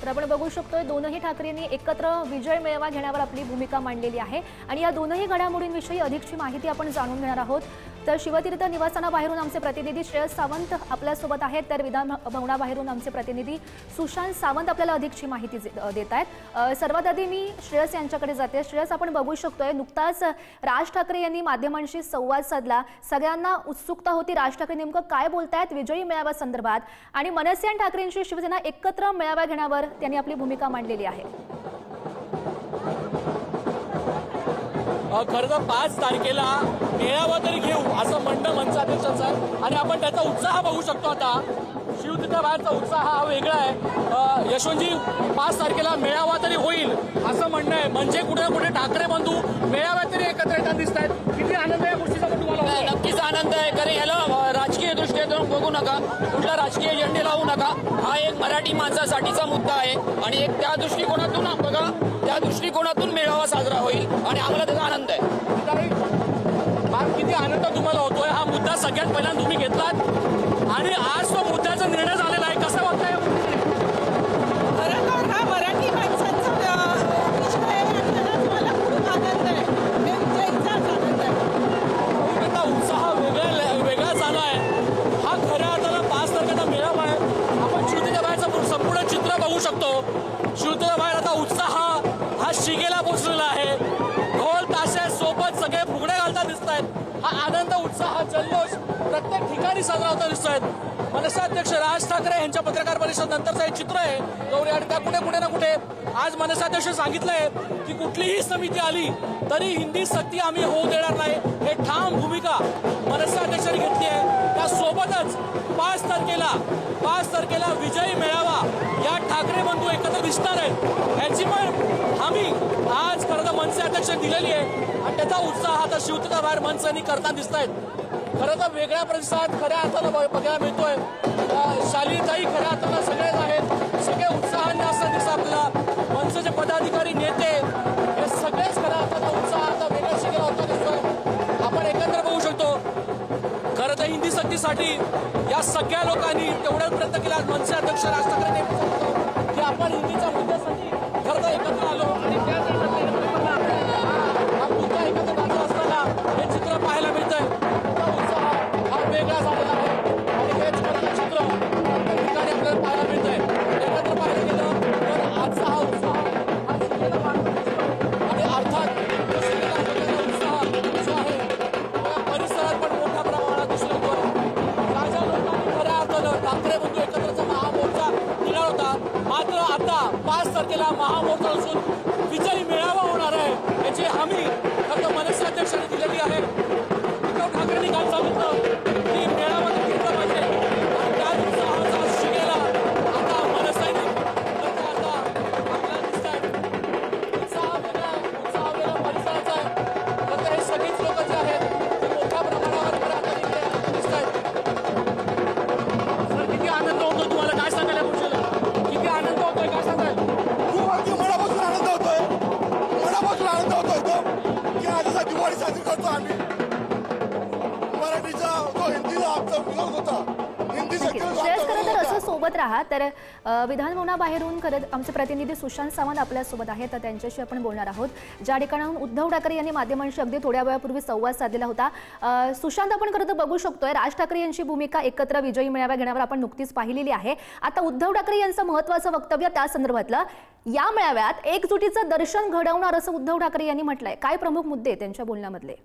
तर आपण बघू शकतोय दोनही ठाकरेंनी एकत्र विजय मेळावा घेण्यावर आपली भूमिका मांडलेली आहे आणि या दोनही घडामोडींविषयी अधिकची माहिती आपण जाणून घेणार आहोत। तर शिवतीर्थ निवासस्थानाबाहेरून आमचे प्रतिनिधी श्रेयस सावंत आपल्यासोबत आहेत, तर विधान भवनाबाहेरून आमचे प्रतिनिधी सुशांत सावंत आपल्याला अधिकची माहिती देत आहेत। सर्वात आधी मी श्रेयस यांच्याकडे जाते। श्रेयस, आपण बघू शकतोय नुकताच राज ठाकरे यांनी माध्यमांशी संवाद साधला, सगळ्यांना उत्सुकता होती राज ठाकरे नेमकं काय बोलतायत विजयी मेळाव्या संदर्भात, आणि मनसे आणि ठाकरेंची शिवसेना एकत्र मेळावा घेण्यावर त्यांनी आपली भूमिका मांडलेली आहे। खरं तर 5 तारखेला मेळावा तरी घेऊ असं म्हणणं मनसाध्यक्षांचं, आणि आपण त्याचा उत्साह बघू शकतो। आता शिवतीर्थाबाहेरचा उत्साह हा वेगळा आहे। यशवंतजी, 5 तारखेला मेळावा तरी होईल असं म्हणणं आहे, म्हणजे कुठे ना कुठे ठाकरे बंधू मेळाव्यात तरी एकत्र येताना दिसत आहेत। किती आनंद आहे या गोष्टीचा पण तुम्हाला? नक्कीच आनंद आहे, कारण याला राजकीय दृष्टीतून बघू नका, कुठला राजकीय झेंडे लावू नका। हा एक मराठी माणसासाठीचा मुद्दा आहे आणि एक त्या दृष्टिकोनातून बघा, त्या दृष्टिकोनातून मेळावा साजरा होईल आणि आम्हाला त्याचा आनंद आहे। किती आनंद तुम्हाला होतोय? हा मुद्दा सगळ्यात पहिल्यांदा तुम्ही घेतलात आणि आज तो मुद्द्याचा निर्णय झालेला आहे, कसं वाटतंय? खरं तर हा मराठी माणसांचा विषय आहे आणि त्यालाच मला खूप आनंद आहे, हे विजयीचाच आनंद आहे। आता उत्साह वेगळा झाला आहे। हा खऱ्या अर्थानं 5 तारखेला मेळावा आहे। आपण शिवतीच्या बाहेरचं संपूर्ण चित्र बघू शकतो। शिवतीच्या बाहेर आता उत्साह हा शिगेला पोचलेला आहे। ढोल ताशे सोबत सगळे फुगडे घालता दिसत आहेत। हा आनंद, उत्साह, जल्लोष प्रत्येक ठिकाणी साजरा होता दिसत आहेत। मनसे अध्यक्ष राज ठाकरे यांच्या पत्रकार परिषद नंतरचं हे चित्र आहे गौरी, आणि त्या कुठे ना कुठे आज मनसे अध्यक्ष सांगितलंय की कुठलीही समिती आली तरी हिंदी सक्ती आम्ही होऊ देणार नाही, हे ठाम भूमिका मनसे अध्यक्षांनी घेतली आहे। त्यासोबतच 5 तारखेला विजयी मेळावा या ठाकरे बंधू एकत्र दिसणार आहेत याची पण हमी आज खरं तर मनसे अध्यक्षांनी दिलेली आहे, आणि त्याचा उत्साह आता शिवतीच्या बाहेर मनसेनी करताना दिसत आहेत। खरं तर वेगळा प्रतिसाद खऱ्या अर्थानं बघायला मिळतोय। शालीनताई खऱ्या अर्थानं सगळेच आहेत, सगळे उत्साहाने असं दिसतं आपल्याला। मनसेचे पदाधिकारी, नेते हे सगळेच खऱ्या अर्थानं उत्साह आता वेगळ्या शिगेला होता दिसतोय। आपण एकत्र बघू शकतो। खरं तर हिंदी सक्तीसाठी या सगळ्या लोकांनी तेवढाच प्रयत्न केला। मनसे अध्यक्ष राज ठाकरे नेहमी सांगतो की आपण हिंदीच्या मुद्द्यासाठी खरं तर एकत्र आलो आणि हा मुद्दा एकत्र झाला असताना हे चित्र पाहायला मिळतंय। उत्साह हा वेगळा झालेला आहे आणि हेच खरं चित्र प्रत्येक ठिकाणी आपल्याला पाहायला मिळतंय। एकत्र पाहायला गेलं तर आजचा हा उत्साह हा शिगेला मानला दिसतो, आणि अर्थात तो शिगेला मानलेला उत्साह जो आहे या परिसरात पण मोठ्या प्रमाणात दिसून येतोय। राजा लोकांनी खऱ्या अर्थानं ठाकरे बंधू एकत्रचा महामोर्चा दिला होता, मात्र आता 5 तारखेला महामोर्चा असून विजयी मेळावा होणार आहे याची हमी खरं तर मनसे अध्यक्षांनी दिलेली आहे। उद्धव ठाकरेंनी काल सांगितलं की मेळावा घेतला पाहिजे, आणि त्याच उत्साहाचा शिगेला आता मनसेने आता आपल्याला दिसत आहे। उत्साह वेगळा परिसराचा आहे, तर हे सगळीच लोक जे आहेत ते मोठ्या प्रमाणावर खऱ्या अर्थाने दिसत आहेत। सर, किती आनंद होतो तुम्हाला? काय सांगायला गोष्टीला किती आनंद होतोय, काय सांगाल? खूप अगदी मनापासून आनंद होतोय, मनापासून आनंद होतोय तो की आज असा दिवाळी साजरी करतो आम्ही। मराठीचा जो हिंदीला आमचा विरोध होता, हिंदी श्रेयस, खरं तर असं सोबत राहा। तर विधान भवनाबाहेरून खरं आमचे प्रतिनिधी सुशांत सावंत आपल्यासोबत आहेत, तर त्यांच्याशी आपण बोलणार आहोत, ज्या ठिकाणाहून उद्धव ठाकरे यांनी माध्यमांशी अगदी थोड्या वेळापूर्वी संवाद साधलेला होता। सुशांत, आपण खरं तर बघू शकतोय राज ठाकरे यांची भूमिका एकत्र विजयी मेळावा घेण्यावर आपण नुकतीच पाहिलेली आहे। आता उद्धव ठाकरे यांचं महत्त्वाचं वक्तव्य त्या संदर्भातलं, या मेळाव्यात एकजुटीचं दर्शन घडवणार असं उद्धव ठाकरे यांनी म्हटलंय। काय प्रमुख मुद्दे त्यांच्या बोलण्यामधले?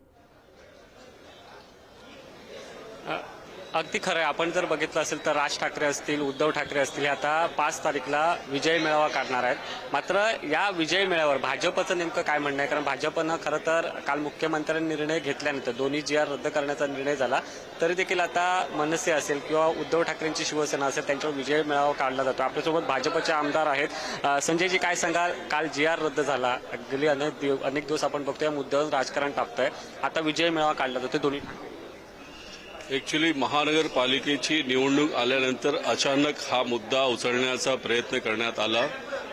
अगदी खरं आहे। आपण जर बघितलं असेल तर राज ठाकरे असतील, उद्धव ठाकरे असतील, हे आता 5 तारखेला विजय मेळावा काढणार आहेत। मात्र या विजय मेळाव्यावर भाजपचं नेमकं काय म्हणणं आहे? कारण भाजपनं खरं तर काल मुख्यमंत्र्यांनी निर्णय घेतल्यानंतर दोन्ही GR रद्द करण्याचा निर्णय झाला, तरी देखील आता मनसे असेल किंवा उद्धव ठाकरेंची शिवसेना असेल त्यांच्यावर विजय मेळावा काढला जातो। आपल्यासोबत भाजपचे आमदार आहेत। संजयजी, काय सांगाल? काल GR रद्द झाला, गेली अनेक दिवस आपण बघतोय या मुद्द्यावर राजकारण तापतंय, आता विजय मेळावा काढला जातो दोन्ही। ॲक्च्युली महानगरपालिकेची निवडणूक आल्यानंतर अचानक हा मुद्दा उचलण्याचा प्रयत्न करण्यात आला,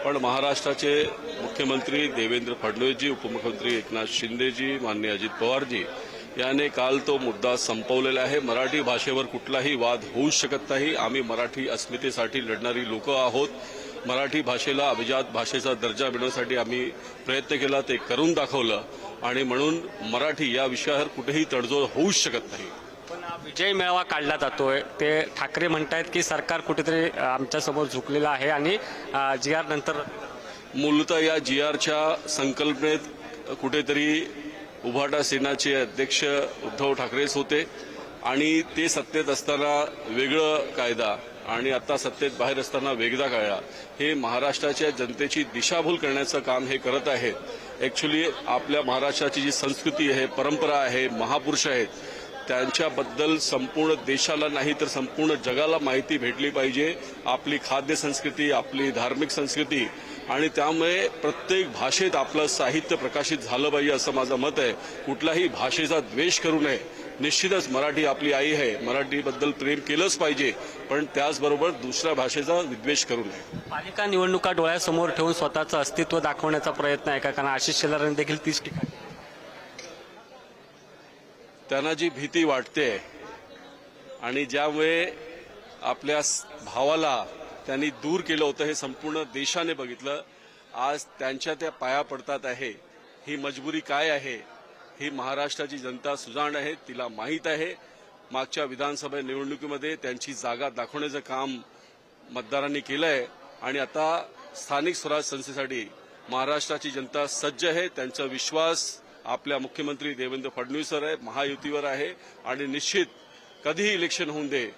पण महाराष्ट्राचे मुख्यमंत्री देवेंद्र फडणवीसजी, उपमुख्यमंत्री एकनाथ शिंदेजी, माननीय अजित पवारजी याने काल तो मुद्दा संपवलेला आहे। मराठी भाषेवर कुठलाही वाद होऊ शकत नाही। आम्ही मराठी अस्मितेसाठी लढणारी लोक आहोत मराठी भाषेला अभिजात भाषेचा दर्जा मिळवण्यासाठी आम्ही प्रयत्न केला, ते करून दाखवलं आणि म्हणून मराठी या विषयावर कुठेही तडजोड होऊच शकत नाही. पण विजय मेळावा काढला जातोय, ते ठाकरे म्हणतायत की सरकार कुठेतरी आमच्यासमोर झुकलेलं आहे आणि जी आर नंतर मूलतः या GRच्या संकल्पनेत कुठेतरी उभाटा सेनाचे अध्यक्ष उद्धव ठाकरेच होते आणि ते सत्तेत असताना वेगळं कायदा आणि आता सत्तेत बाहेर असताना वेगळा कायदा, हे महाराष्ट्राच्या जनतेची दिशाभूल करण्याचं काम हे करत आहेत. ॲक्च्युली आपल्या महाराष्ट्राची जी संस्कृती आहे, परंपरा आहे, महापुरुष आहेत, त्यांच्याबद्दल संपूर्ण देशाला नाही तर संपूर्ण जगाला माहिती भेटली पाहिजे. आपली खाद्य संस्कृती, आपली धार्मिक संस्कृती आणि त्यामुळे प्रत्येक भाषेत आपलं साहित्य प्रकाशित झालं पाहिजे असं माझं मत आहे. कुठल्याही भाषेचा द्वेष करू नये. निश्चितच मराठी आपली आई आहे, मराठीबद्दल प्रेम केलंच पाहिजे, पण त्याचबरोबर दुसऱ्या भाषेचा विद्वेष करू नये. पालिका निवडणुका डोळ्यासमोर ठेवून स्वतःचं अस्तित्व दाखवण्याचा प्रयत्न आहे का? कारण आशिष शेलारांनी देखील 30 ठिकाणी त्यांना जी भीती वाटते आणि ज्यामुळे आपल्या भावाला त्यांनी दूर केलं होतं हे संपूर्ण देशाने बघितलं. आज त्यांच्या त्या पाया पडतात आहे. ही मजबुरी काय आहे ही महाराष्ट्राची जनता सुजाण आहे, तिला माहीत आहे. मागच्या विधानसभा निवडणुकीमध्ये त्यांची जागा दाखवण्याचं काम मतदारांनी केलं आहे आणि आता स्थानिक स्वराज संस्थेसाठी महाराष्ट्राची जनता सज्ज आहे. त्यांचा विश्वास आपल्या मुख्यमंत्री देवेंद्र फडणवीसवर आहे, महायुतीवर आहे आणि निश्चित कधीही इलेक्शन होऊन दे,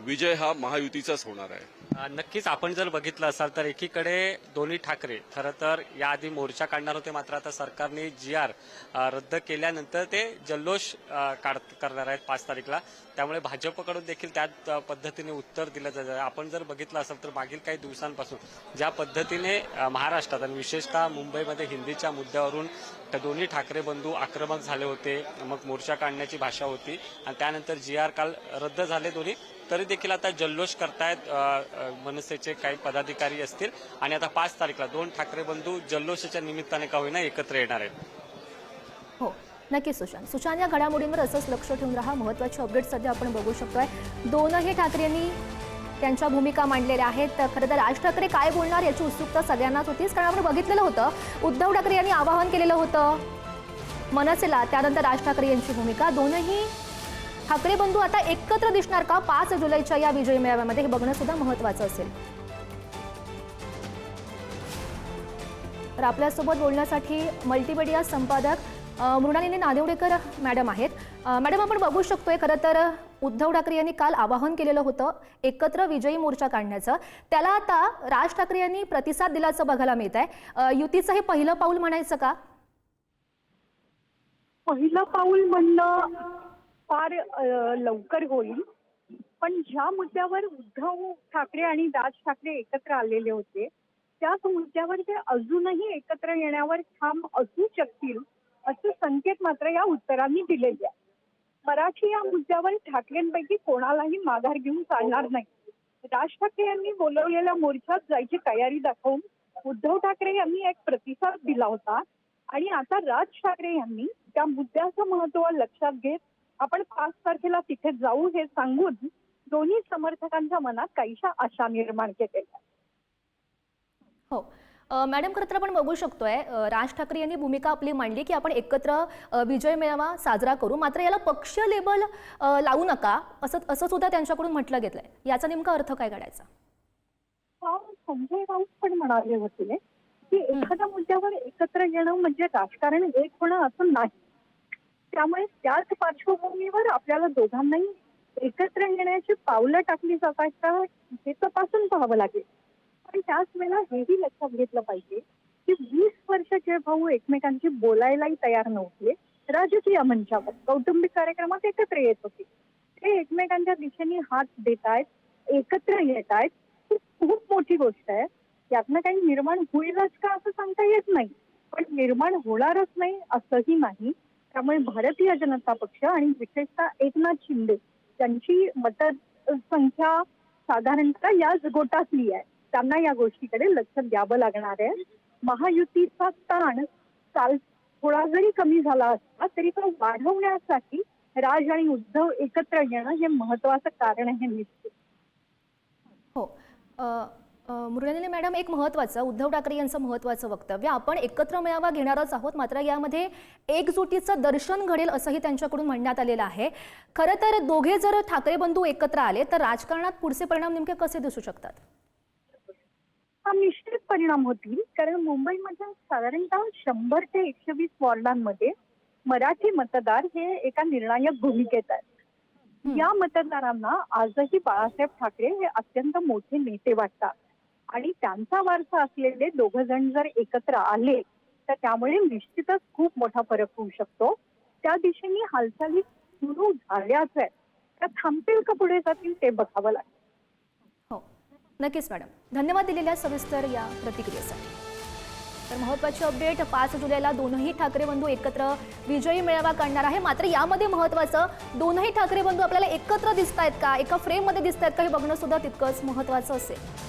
विजय हा महायुतीचाच होणार आहे. नक्कीच आपण जर बघितलं असाल तर एकीकडे दोन्ही ठाकरे खरं तर याआधी मोर्चा काढणार होते, मात्र आता सरकारने GR रद्द केल्यानंतर ते जल्लोष करणार आहेत 5 तारीखला. त्यामुळे भाजपकडून देखील त्याच पद्धतीने उत्तर दिलं जात आहे. आपण जर बघितलं असेल तर मागील काही दिवसांपासून ज्या पद्धतीने महाराष्ट्रात आणि विशेषतः मुंबईमध्ये हिंदीच्या मुद्द्यावरून त्या दोन्ही ठाकरे बंधू आक्रमक झाले होते, मग मोर्चा काढण्याची भाषा होती आणि त्यानंतर GR काल रद्द झाले दोन्ही, तरी देखील आता जल्लोष करतायत मनसेचे काही पदाधिकारी असतील आणि आता 5 तारीखला 2 ठाकरे बंधू जल्लोषाच्या निमित्ताने का होईना एकत्र येणार आहेत. हो नक्कीच सुशांत या घडामोडींवर असंच लक्ष ठेवून राहा. महत्त्वाचे अपडेट सध्या आपण बघू शकतोय. दोनही ठाकरेंनी त्यांच्या भूमिका मांडलेल्या आहेत. खरं तर राज ठाकरे काय बोलणार याची उत्सुकता सगळ्यांनाच होतीच, कारण आपण बघितलेलं होतं उद्धव ठाकरे यांनी आवाहन केलेलं होतं मनसेला, त्यानंतर राज ठाकरे यांची भूमिका. दोनही ठाकरे बंधू आता एकत्र दिसणार का 5 जुलैच्या या विजयी मेळाव्यामध्ये, हे बघणं सुद्धा महत्त्वाचं असेल. तर आपल्यासोबत बोलण्यासाठी मल्टीमीडिया संपादक मृणालिनी नादेवडेकर मॅडम आहेत. मॅडम, आपण बघू शकतोय खरं तर उद्धव ठाकरे यांनी काल आवाहन केलेलं होतं एकत्र विजयी मोर्चा काढण्याचं, त्याला आता राज ठाकरे यांनी प्रतिसाद दिल्याचं बघायला मिळत आहे. युतीचं हे पहिलं पाऊल म्हणायचं का? पहिलं पाऊल म्हणणं फार लवकर होईल, पण ज्या मुद्द्यावर उद्धव ठाकरे आणि राज ठाकरे एकत्र आलेले होते त्याच मुद्द्यावर ते अजूनही एकत्र येण्यावर ठाम असू शकतील असे संकेत मात्र या उत्तरांनी दिलेले आहेत. मराठी या मुद्द्यावर ठाकरेंपैकी कोणालाही माघार घेऊन चालणार नाही. राज ठाकरे यांनी बोलवलेल्या मोर्चात जायची तयारी दाखवून उद्धव ठाकरे यांनी एक प्रतिसाद दिला होता आणि आता राज ठाकरे यांनी त्या मुद्द्याचं महत्त्व लक्षात घेत आपण 5 तारखेला तिथे जाऊ हे सांगून दोन्ही समर्थकांच्या मनात काहीशा आशा निर्माण केलेल्या. हो मॅडम, खरं तर आपण बघू शकतोय राज ठाकरे यांनी भूमिका आपली मांडली की आपण एकत्र विजय मेळावा साजरा करू, मात्र याला पक्ष लेबल लावू नका असं सुद्धा त्यांच्याकडून म्हटलं गेलंय. याचा नेमका अर्थ काय काढायचा? संजय राऊत पण म्हणाले होते की एखाद्या मुद्द्यावर एकत्र येणं म्हणजे राजकारण एक होणं असं नाही. त्यामुळे त्याच पार्श्वभूमीवर आपल्याला दोघांनाही एकत्र येण्याची पावलं टाकली जातात का हे तपासून पाहावं लागेल. पण त्याच वेळेला हेही लक्षात घेतलं पाहिजे की 20 वर्षाचे भाऊ एकमेकांशी बोलायलाही तयार नव्हते. राजकीय मंचावर कौटुंबिक कार्यक्रमात एकत्र येत होते, ते एकमेकांच्या दिशेने हात देत आहेत, एकत्र येत आहेत. ही खूप मोठी गोष्ट आहे. यातनं काही निर्माण होईलच का असं सांगता येत नाही, पण निर्माण होणारच नाही असंही नाही. त्यामुळे भारतीय जनता पक्ष आणि विशेषतः एकनाथ शिंदे यांची मतसंख्या साधारणतः याच गोटातली आहे. त्यांना या गोष्टीकडे लक्ष द्यावं लागणार आहे. महायुतीचा ताण काल थोडा जरी कमी झाला असला तरी तो वाढवण्यासाठी राज आणि उद्धव एकत्र येणं हे महत्वाचं कारण आहे निश्चित. हो मृणालिनी मॅडम, एक महत्त्वाचं उद्धव ठाकरे यांचं महत्त्वाचं वक्तव्य, आपण एकत्र मेळावा घेणारच आहोत, मात्र यामध्ये एकजुटीचं दर्शन घडेल असंही त्यांच्याकडून म्हणण्यात आलेलं आहे. खरं तर दोघे जर ठाकरे बंधू एकत्र आले तर राजकारणात पुढचे परिणाम नेमके कसे दिसू शकतात? हा निश्चित परिणाम होतील, कारण मुंबईमध्ये साधारणतः 100 ते 120 वॉर्डांमध्ये मराठी मतदार हे एका निर्णायक भूमिकेत आहेत. या मतदारांना आजही बाळासाहेब ठाकरे हे अत्यंत मोठे नेते वाटतात आणि त्यांचा वारसा असलेले दोघ जण जर एकत्र आले तर त्यामुळे निश्चितच खूप मोठा फरक होऊ शकतो. त्या दिशेने हालचाली सुरू झाल्याच आहेत, त्या थांबतील का पुढे जातील ते बघावं लागेल. हो, नक्कीच मॅडम, धन्यवाद दिलेल्या सविस्तर या प्रतिक्रियेसाठी. तर महत्त्वाची अपडेट, 5 जुलैला दोनही ठाकरे बंधू एकत्र विजयी मेळावा काढणार आहे. मात्र यामध्ये महत्त्वाचं, दोनही ठाकरे बंधू आपल्याला एकत्र दिसत आहेत का, एका फ्रेममध्ये दिसत आहेत का, हे बघणं सुद्धा तितकंच महत्त्वाचं असेल.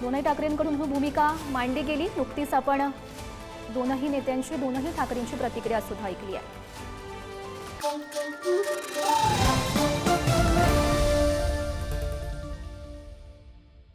दोनही ठाकरेंकडून ही भूमिका मांडली गेली. नुकतीच आपण दोनही नेत्यांची, दोनही ठाकरेंची प्रतिक्रिया सुद्धा ऐकली आहे.